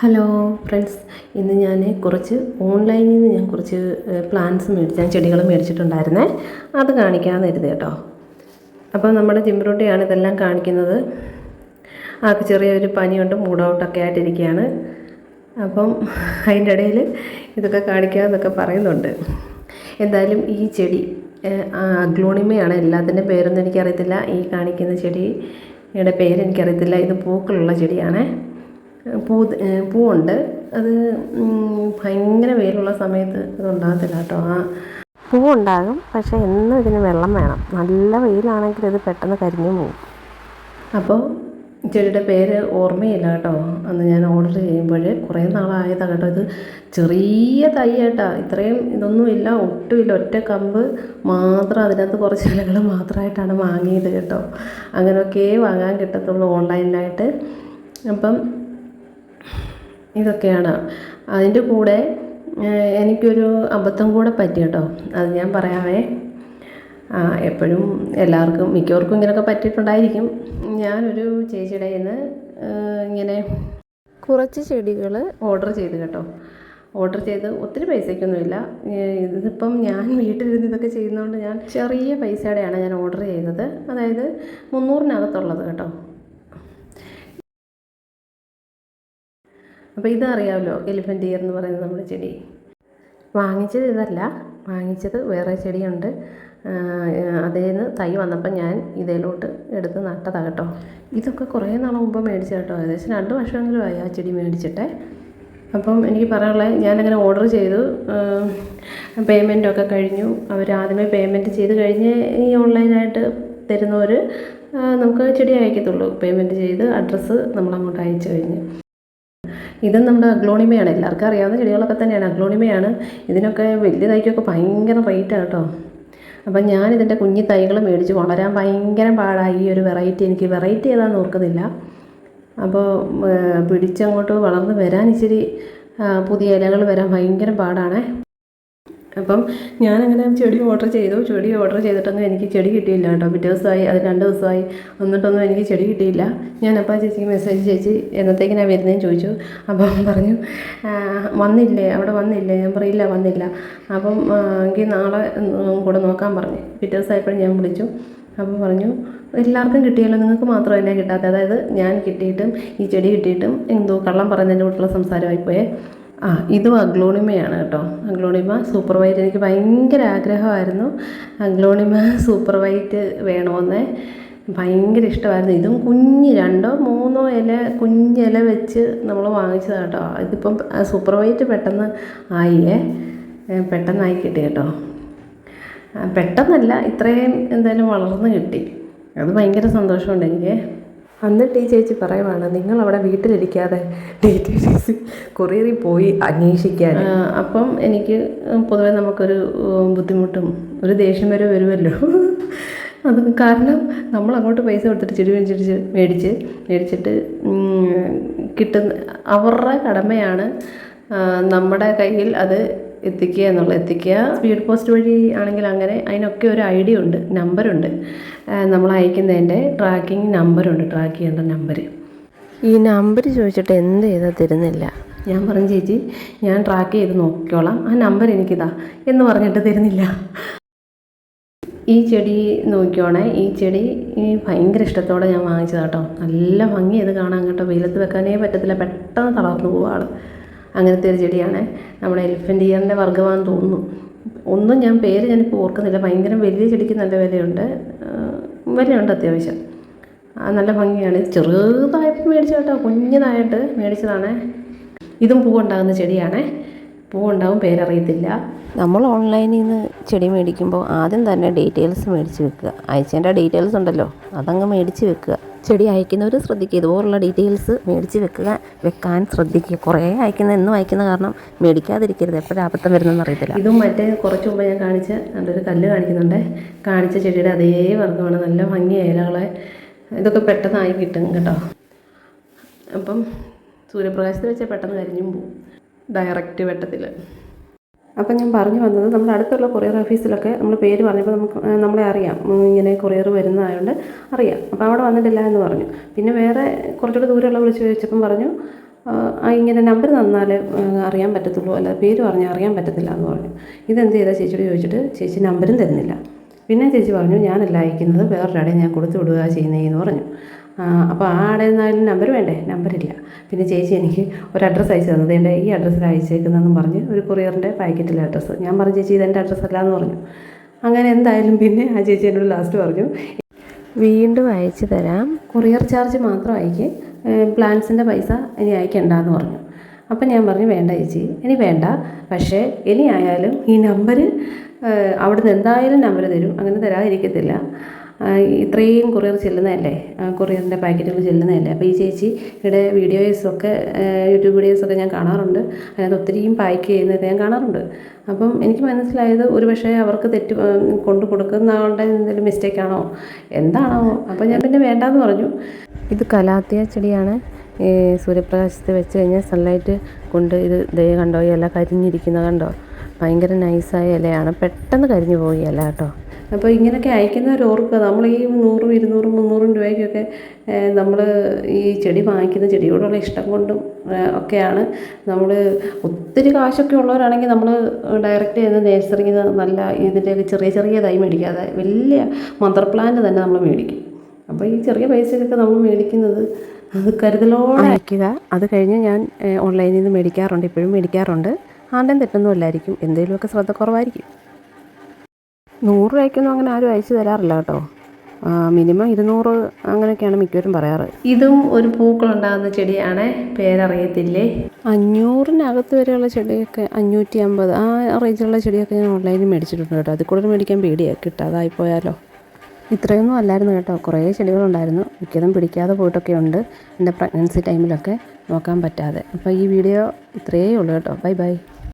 Hello friends, ഇന്ന് ഞാൻ ഓൺലൈനിൽ നിന്ന് കുറച്ച് പ്ലാന്റ്സ് ഞാൻ ചെടികൾ മേടിച്ചിട്ടുണ്ടായിരുന്നേ. അത് കാണിക്കാമെന്ന് കരുതി കേട്ടോ. അപ്പോൾ നമ്മുടെ ജിംറൂട്ടിയാണ് ഇതെല്ലാം കാണിക്കുന്നത്. ആൾക്ക് ചെറിയൊരു പനിയുണ്ട്, മൂഡ് ഔട്ടൊക്കെ ആയിട്ടിരിക്കുകയാണ്. അപ്പം അതിൻ്റെ ഇടയിൽ ഇതൊക്കെ കാണിക്കാമെന്നൊക്കെ പറയുന്നുണ്ട്. എന്തായാലും ഈ ചെടി അഗ്ലോണിമയാണ്. എല്ലാത്തിൻ്റെ പേരൊന്നും എനിക്കറിയത്തില്ല. ഈ കാണിക്കുന്ന ചെടിയുടെ പേരെനിക്കറിയത്തില്ല. ഇത് പൂക്കളുള്ള ചെടിയാണേ. പൂവുണ്ട്. അത് ഭയങ്കര വെയിലുള്ള സമയത്ത് ഇത് ഉണ്ടാകത്തില്ല കേട്ടോ. പൂവുണ്ടാകും, പക്ഷേ എന്നും ഇതിന് വെള്ളം വേണം. നല്ല വെയിലാണെങ്കിൽ ഇത് പെട്ടെന്ന് കരിഞ്ഞു പോകും. അപ്പോൾ ചെടിയുടെ പേര് ഓർമ്മയില്ല കേട്ടോ. അന്ന് ഞാൻ ഓർഡർ ചെയ്യുമ്പോൾ കുറേ നാളായതാണ് കേട്ടോ. ഇത് ചെറിയ തൈ കേട്ടോ. ഇത്രയും ഇതൊന്നുമില്ല, ഒട്ടുമില്ല. ഒറ്റ കമ്പ് മാത്രം, അതിനകത്ത് കുറച്ച് ഇലകൾ മാത്രമായിട്ടാണ് വാങ്ങിയത് കേട്ടോ. അങ്ങനെയൊക്കെ വാങ്ങാൻ കിട്ടത്തുള്ളൂ ഓൺലൈനിലായിട്ട്. അപ്പം ഇതൊക്കെയാണ്. അതിൻ്റെ കൂടെ എനിക്കൊരു അബദ്ധം കൂടെ പറ്റി കേട്ടോ. അത് ഞാൻ പറയാവേ. എപ്പോഴും എല്ലാവർക്കും മിക്കവർക്കും ഇങ്ങനെയൊക്കെ പറ്റിയിട്ടുണ്ടായിരിക്കും. ഞാനൊരു ചേച്ചിയുടെ നിന്ന് ഇങ്ങനെ കുറച്ച് ചെടികൾ ഓർഡർ ചെയ്ത് കേട്ടോ. ഓർഡർ ചെയ്ത് ഒത്തിരി പൈസയ്ക്കൊന്നുമില്ല. ഇതിപ്പം ഞാൻ വീട്ടിലിരുന്ന് ഇതൊക്കെ ചെയ്യുന്നതുകൊണ്ട് ഞാൻ ചെറിയ പൈസയുടെയാണ് ഞാൻ ഓർഡർ ചെയ്തത്. അതായത് 300-നകത്തുള്ളത് കേട്ടോ. അപ്പോൾ ഇതറിയാമല്ലോ, എലിഫൻ്റ് ഇയർ എന്ന് പറയുന്നത് നമ്മുടെ ചെടി. വാങ്ങിച്ചത് ഇതല്ല, വാങ്ങിച്ചത് വേറെ ചെടിയുണ്ട്. അതിൽ നിന്ന് തൈ വന്നപ്പോൾ ഞാൻ ഇതിലോട്ട് എടുത്ത് നട്ടതാണ് കേട്ടോ. ഇതൊക്കെ കുറേ നാൾ മുമ്പ് മേടിച്ച കേട്ടോ. ഏകദേശം 2 വർഷമെങ്കിലും ആയി ആ ചെടി മേടിച്ചിട്ട്. അപ്പം എനിക്ക് പറയാനുള്ളത്, ഞാനങ്ങനെ ഓർഡർ ചെയ്തു. പേയ്മെൻറ്റൊക്കെ കഴിഞ്ഞു. അവർ ആദ്യമേ പേയ്മെൻറ്റ് ചെയ്ത് കഴിഞ്ഞ് ഈ ഓൺലൈനായിട്ട് തരുന്നവർ നമുക്ക് ചെടി അയക്കത്തുള്ളൂ. പേയ്മെൻറ്റ് ചെയ്ത് അഡ്രസ്സ് നമ്മളങ്ങോട്ട് അയച്ചു കഴിഞ്ഞ്. ഇത് നമ്മുടെ അഗ്ലോണിമയാണ്. എല്ലാവർക്കും അറിയാവുന്ന ചെടികളൊക്കെ തന്നെയാണ്. അഗ്ലോണിമയാണ്. ഇതിനൊക്കെ വലിയ തൈക്കൊക്കെ ഭയങ്കര റേറ്റാണ് കേട്ടോ. അപ്പം ഞാനിതിൻ്റെ കുഞ്ഞി തൈകൾ മേടിച്ച് വളരാൻ ഭയങ്കര പാടായി. ഈ ഒരു വെറൈറ്റി വെറൈറ്റി ഏതാണെന്ന് ഓർക്കുന്നില്ല. അപ്പോൾ പിടിച്ചങ്ങോട്ട് വളർന്ന് വരാൻ ഇച്ചിരി പുതിയ ഇലകൾ വരാൻ ഭയങ്കര പാടാണ്. അപ്പം ഞാനങ്ങനെ ചെടി ഓർഡർ ചെയ്തിട്ടൊന്നും എനിക്ക് ചെടി കിട്ടിയില്ല കേട്ടോ. പിറ്റേ ദിവസമായി, അത് 2 ദിവസമായി, എന്നിട്ടൊന്നും എനിക്ക് ചെടി കിട്ടിയില്ല. ഞാനപ്പോൾ ആ ചേച്ചിക്ക് മെസ്സേജ്, ചേച്ചി എന്നത്തേക്കിനാണ് വരുന്നതെന്ന് ചോദിച്ചു. അപ്പം പറഞ്ഞു വന്നില്ലേ, അവിടെ വന്നില്ലേ? ഞാൻ പറയില്ല, വന്നില്ല. അപ്പം എങ്കിൽ നാളെ കൂടെ നോക്കാൻ പറഞ്ഞു. പിറ്റേ ദിവസമായപ്പോഴും ഞാൻ വിളിച്ചു. അപ്പം പറഞ്ഞു എല്ലാവർക്കും കിട്ടിയല്ലോ, നിങ്ങൾക്ക് മാത്രമല്ല കിട്ടാത്തത്. അതായത് ഞാൻ കിട്ടിയിട്ടും ഈ ചെടി കിട്ടിയിട്ടും എന്തോ കള്ളം പറയുന്നതിൻ്റെ കൂട്ടുള്ള സംസാരമായിപ്പോയേ. ഇതും അഗ്ലോണിമയാണ് കേട്ടോ. Aglaonema super white. എനിക്ക് ഭയങ്കര ആഗ്രഹമായിരുന്നു അഗ്ലോണിമ സൂപ്പർ വൈറ്റ് വേണമെന്ന്. ഭയങ്കര ഇഷ്ടമായിരുന്നു. ഇതും കുഞ്ഞ് 2-3 ഇല, കുഞ്ഞില വെച്ച് നമ്മൾ വാങ്ങിച്ചതാണ് കേട്ടോ. ഇതിപ്പം സൂപ്പർ വൈറ്റ് പെട്ടെന്നായി കിട്ടി കേട്ടോ. പെട്ടെന്നല്ല, ഇത്രയും എന്തായാലും വളർന്ന് കിട്ടി. അത് ഭയങ്കര സന്തോഷമുണ്ട് എനിക്ക്. എന്നിട്ട് ഈ ചേച്ചി പറയുവാണ്, നിങ്ങളവിടെ വീട്ടിലിരിക്കാതെ DTDC കൊറിയറിൽ പോയി അന്വേഷിക്കാൻ. അപ്പം എനിക്ക് പൊതുവെ നമുക്കൊരു ബുദ്ധിമുട്ടും ഒരു ദേഷ്യം വരെ വരുമല്ലോ. അത് കാരണം നമ്മൾ അങ്ങോട്ട് പൈസ കൊടുത്തിട്ട് ചെടി മേടിച്ചിട്ട് കിട്ടുന്ന അവരുടെ കടമയാണ് നമ്മുടെ കയ്യിൽ അത് എത്തിക്കുക. സ്പീഡ് പോസ്റ്റ് വഴി ആണെങ്കിൽ അങ്ങനെ അതിനൊക്കെ ഒരു ഐഡി ഉണ്ട്, നമ്പറുണ്ട്. നമ്മൾ അയക്കുന്നതിൻ്റെ ട്രാക്കിംഗ് നമ്പറുണ്ട്, ട്രാക്ക് ചെയ്യേണ്ട നമ്പർ. ഈ നമ്പർ ചോദിച്ചിട്ട് എന്ത് ചെയ്താൽ തരുന്നില്ല. ഞാൻ പറഞ്ഞു, ചേച്ചി ഞാൻ ട്രാക്ക് ചെയ്ത് നോക്കിക്കോളാം, ആ നമ്പർ എനിക്കിതാ എന്ന് പറഞ്ഞിട്ട് തരുന്നില്ല. ഈ ചെടി നോക്കിക്കോണേ. ഈ ചെടി ഭയങ്കര ഇഷ്ടത്തോടെ ഞാൻ വാങ്ങിച്ചതാട്ടോ. നല്ല ഭംഗി ഇത് കാണാൻ കേട്ടോ. വെയിലത്ത് വെക്കാനേ പറ്റത്തില്ല, പെട്ടെന്ന് തളർന്നു പോകും ആൾ. അങ്ങനത്തെ ഒരു ചെടിയാണ്. നമ്മുടെ എലിഫൻ്റ് ഇയറിൻ്റെ വർഗ്ഗമാണെന്ന് തോന്നുന്നു. ഒന്നും ഞാനിപ്പോൾ ഓർക്കുന്നില്ല. ഭയങ്കര വലിയ ചെടിക്ക് നല്ല വിലയുണ്ട് അത്യാവശ്യം. നല്ല ഭംഗിയാണ്. ചെറുതായപ്പോൾ മേടിച്ച കേട്ടോ, കുഞ്ഞതായിട്ട് മേടിച്ചതാണ്. ഇതും പൂവുണ്ടാകുന്ന ചെടിയാണേ. പൂവുണ്ടാകും, പേരറിയത്തില്ല. നമ്മൾ ഓൺലൈനിൽ നിന്ന് ചെടി മേടിക്കുമ്പോൾ ആദ്യം തന്നെ ഡീറ്റെയിൽസ് മേടിച്ച് വെക്കുക. അയച്ചതിൻ്റെ ഡീറ്റെയിൽസ് ഉണ്ടല്ലോ, അതങ്ങ് മേടിച്ച് വെക്കുക. ചെടി അയക്കുന്നവർ ശ്രദ്ധിക്കുക, ഇതുപോലുള്ള ഡീറ്റെയിൽസ് മേടിച്ച് വെക്കാൻ ശ്രദ്ധിക്കുക. കുറേ എന്നും അയക്കുന്ന കാരണം മേടിക്കാതിരിക്കരുത്. എപ്പോഴും അബദ്ധം വരുന്നതെന്ന് അറിയത്തില്ല. ഇതും കുറച്ച് മുമ്പ് ഞാൻ നല്ലൊരു കല്ല് കാണിച്ച ചെടിയുടെ അതേ വർഗ്ഗമാണ്. നല്ല ഭംഗിയായ ഇലകളെ. ഇതൊക്കെ പെട്ടെന്നായി കിട്ടും കേട്ടോ. അപ്പം സൂര്യപ്രകാശത്തിൽ വെച്ചാൽ പെട്ടെന്ന് കരിഞ്ഞും പോവും, ഡയറക്റ്റ് വെട്ടത്തിൽ. അപ്പം ഞാൻ പറഞ്ഞു വന്നത്, നമ്മുടെ അടുത്തുള്ള കൊറിയർ ഓഫീസിലൊക്കെ നമ്മൾ പേര് പറഞ്ഞപ്പോൾ നമ്മളെ അറിയാം, ഇങ്ങനെ കൊറിയർ വരുന്നതായതുകൊണ്ട് അറിയാം. അപ്പോൾ അവിടെ വന്നിട്ടില്ല എന്ന് പറഞ്ഞു. പിന്നെ വേറെ കുറച്ചുകൂടെ ദൂരമുള്ള വിളിച്ച് ചോദിച്ചപ്പം പറഞ്ഞു ഇങ്ങനെ നമ്പർ തന്നാൽ അറിയാൻ പറ്റത്തുള്ളൂ, അല്ല പേര് പറഞ്ഞാൽ അറിയാൻ പറ്റത്തില്ല എന്ന് പറഞ്ഞു. ഇതെന്ത് ചെയ്താൽ ചേച്ചിയോട് ചോദിച്ചിട്ട് ചേച്ചി നമ്പരും തരുന്നില്ല. പിന്നെ ചേച്ചി പറഞ്ഞു ഞാനല്ല അയക്കുന്നത്, വേറൊരാടെ ഞാൻ കൊടുത്തു വിടുക ചെയ്യുന്നതെന്ന് പറഞ്ഞു. അപ്പോൾ ആ ആടെ നിന്നാലും നമ്പർ വേണ്ടേ, നമ്പറില്ല. പിന്നെ ചേച്ചി എനിക്ക് ഒരു അഡ്രസ്സ് അയച്ചു തന്നത്, എൻ്റെ ഈ അഡ്രസ്സിൽ അയച്ചേക്കുന്നതെന്ന് പറഞ്ഞ് ഒരു കൊറിയറിൻ്റെ പാക്കറ്റിലെ അഡ്രസ്സ്. ഞാൻ പറഞ്ഞു ചേച്ചി ഇതെൻ്റെ അഡ്രസ്സല്ല എന്ന് പറഞ്ഞു. അങ്ങനെ എന്തായാലും പിന്നെ ആ ചേച്ചി എന്നോട് ലാസ്റ്റ് പറഞ്ഞു വീണ്ടും അയച്ചു തരാം, കൊറിയർ ചാർജ് മാത്രം അയക്ക്, പ്ലാൻസിൻ്റെ പൈസ ഇനി അയക്കണ്ടെന്ന് പറഞ്ഞു. അപ്പം ഞാൻ പറഞ്ഞു വേണ്ട ചേച്ചി, ഇനി വേണ്ട, പക്ഷേ ഇനി ആയാലും ഈ നമ്പർ അവിടുന്ന് എന്തായാലും നമ്പർ തരും, അങ്ങനെ തരാതിരിക്കത്തില്ല. ഇത്രയും കൊറിയർ ചെല്ലുന്നതല്ലേ, കൊറിയറിൻ്റെ പാക്കറ്റുകൾ ചെല്ലുന്നതല്ലേ. അപ്പോൾ ഈ ചേച്ചിയുടെ വീഡിയോസൊക്കെ യൂട്യൂബ് വീഡിയോസൊക്കെ ഞാൻ കാണാറുണ്ട്, അതിനകത്ത് ഒത്തിരിയും പാക്ക് ചെയ്യുന്നതൊക്കെ ഞാൻ കാണാറുണ്ട്. അപ്പം എനിക്ക് മനസ്സിലായത് ഒരു പക്ഷേ അവർക്ക് തെറ്റ് കൊണ്ട് കൊടുക്കുന്ന ആളുടെ എന്തെങ്കിലും മിസ്റ്റേക്കാണോ എന്താണോ. അപ്പോൾ ഞാൻ പിന്നെ വേണ്ടാന്ന് പറഞ്ഞു. ഇത് കലാത്തിയ ചെടിയാണ്. സൂര്യപ്രകാശത്ത് വെച്ച് കഴിഞ്ഞാൽ സൺലൈറ്റ് കൊണ്ട് ഇത് ദേ കണ്ടോ, ഈ ഇല കരിഞ്ഞിരിക്കുന്നത് കണ്ടോ, ഭയങ്കര നൈസായ ഇലയാണ്, പെട്ടെന്ന് കരിഞ്ഞു പോയി ഇല കേട്ടോ. അപ്പോൾ ഇങ്ങനെയൊക്കെ അയക്കുന്നവർ ഓർക്കുക, നമ്മൾ ഈ 100, 200, 300 രൂപയ്ക്കൊക്കെ നമ്മൾ ഈ ചെടി വാങ്ങിക്കുന്ന ചെടിയോടുള്ള ഇഷ്ടം കൊണ്ടും ഒക്കെയാണ്. നമ്മൾ ഒത്തിരി കാശൊക്കെ ഉള്ളവരാണെങ്കിൽ നമ്മൾ ഡയറക്റ്റ് ചെയ്യുന്ന നേഴ്സറിയിൽ നിന്ന് നല്ല ഇതിൻ്റെയൊക്കെ ചെറിയ ചെറിയ തൈ മേടിക്കാതെ വലിയ മദർ പ്ലാന്റ് തന്നെ നമ്മൾ മേടിക്കും. അപ്പോൾ ഈ ചെറിയ പൈസക്കൊക്കെ നമ്മൾ മേടിക്കുന്നത് അത് കരുതലോടെ അയക്കുക. അത് കഴിഞ്ഞ് ഞാൻ ഓൺലൈനിൽ നിന്ന് മേടിക്കാറുണ്ട്, ഇപ്പോഴും മേടിക്കാറുണ്ട്. ആരുടെയും തെറ്റൊന്നും ഇല്ലായിരിക്കും, എന്തെങ്കിലുമൊക്കെ ശ്രദ്ധ കുറവായിരിക്കും. 100 രൂപയ്ക്കൊന്നും അങ്ങനെ ആരും അയച്ചു തരാറില്ല കേട്ടോ. മിനിമം 200 അങ്ങനെയൊക്കെയാണ് മിക്കവരും പറയാറ്. ഇതും ഒരു പൂക്കളുണ്ടാകുന്ന ചെടിയാണ്, പേരറിയത്തില്ലേ. 500-നകത്ത് വരെയുള്ള ചെടിയൊക്കെ, 550 ആ റേഞ്ചിലുള്ള ചെടിയൊക്കെ ഞാൻ ഓൺലൈനിൽ മേടിച്ചിട്ടുണ്ട് കേട്ടോ. അതിൽ കൂടുതൽ മേടിക്കാൻ പേടിയാണ്, കിട്ടാതായിപ്പോയാലോ. ഇത്രയൊന്നും അല്ലായിരുന്നു കേട്ടോ, കുറേ ചെടികളുണ്ടായിരുന്നു, മിക്കതും പിടിക്കാതെ പോയിട്ടൊക്കെ ഉണ്ട് എൻ്റെ പ്രഗ്നൻസി ടൈമിലൊക്കെ നോക്കാൻ പറ്റാതെ. അപ്പോൾ ഈ വീഡിയോ ഇത്രയേ ഉള്ളൂ കേട്ടോ. Bye bye.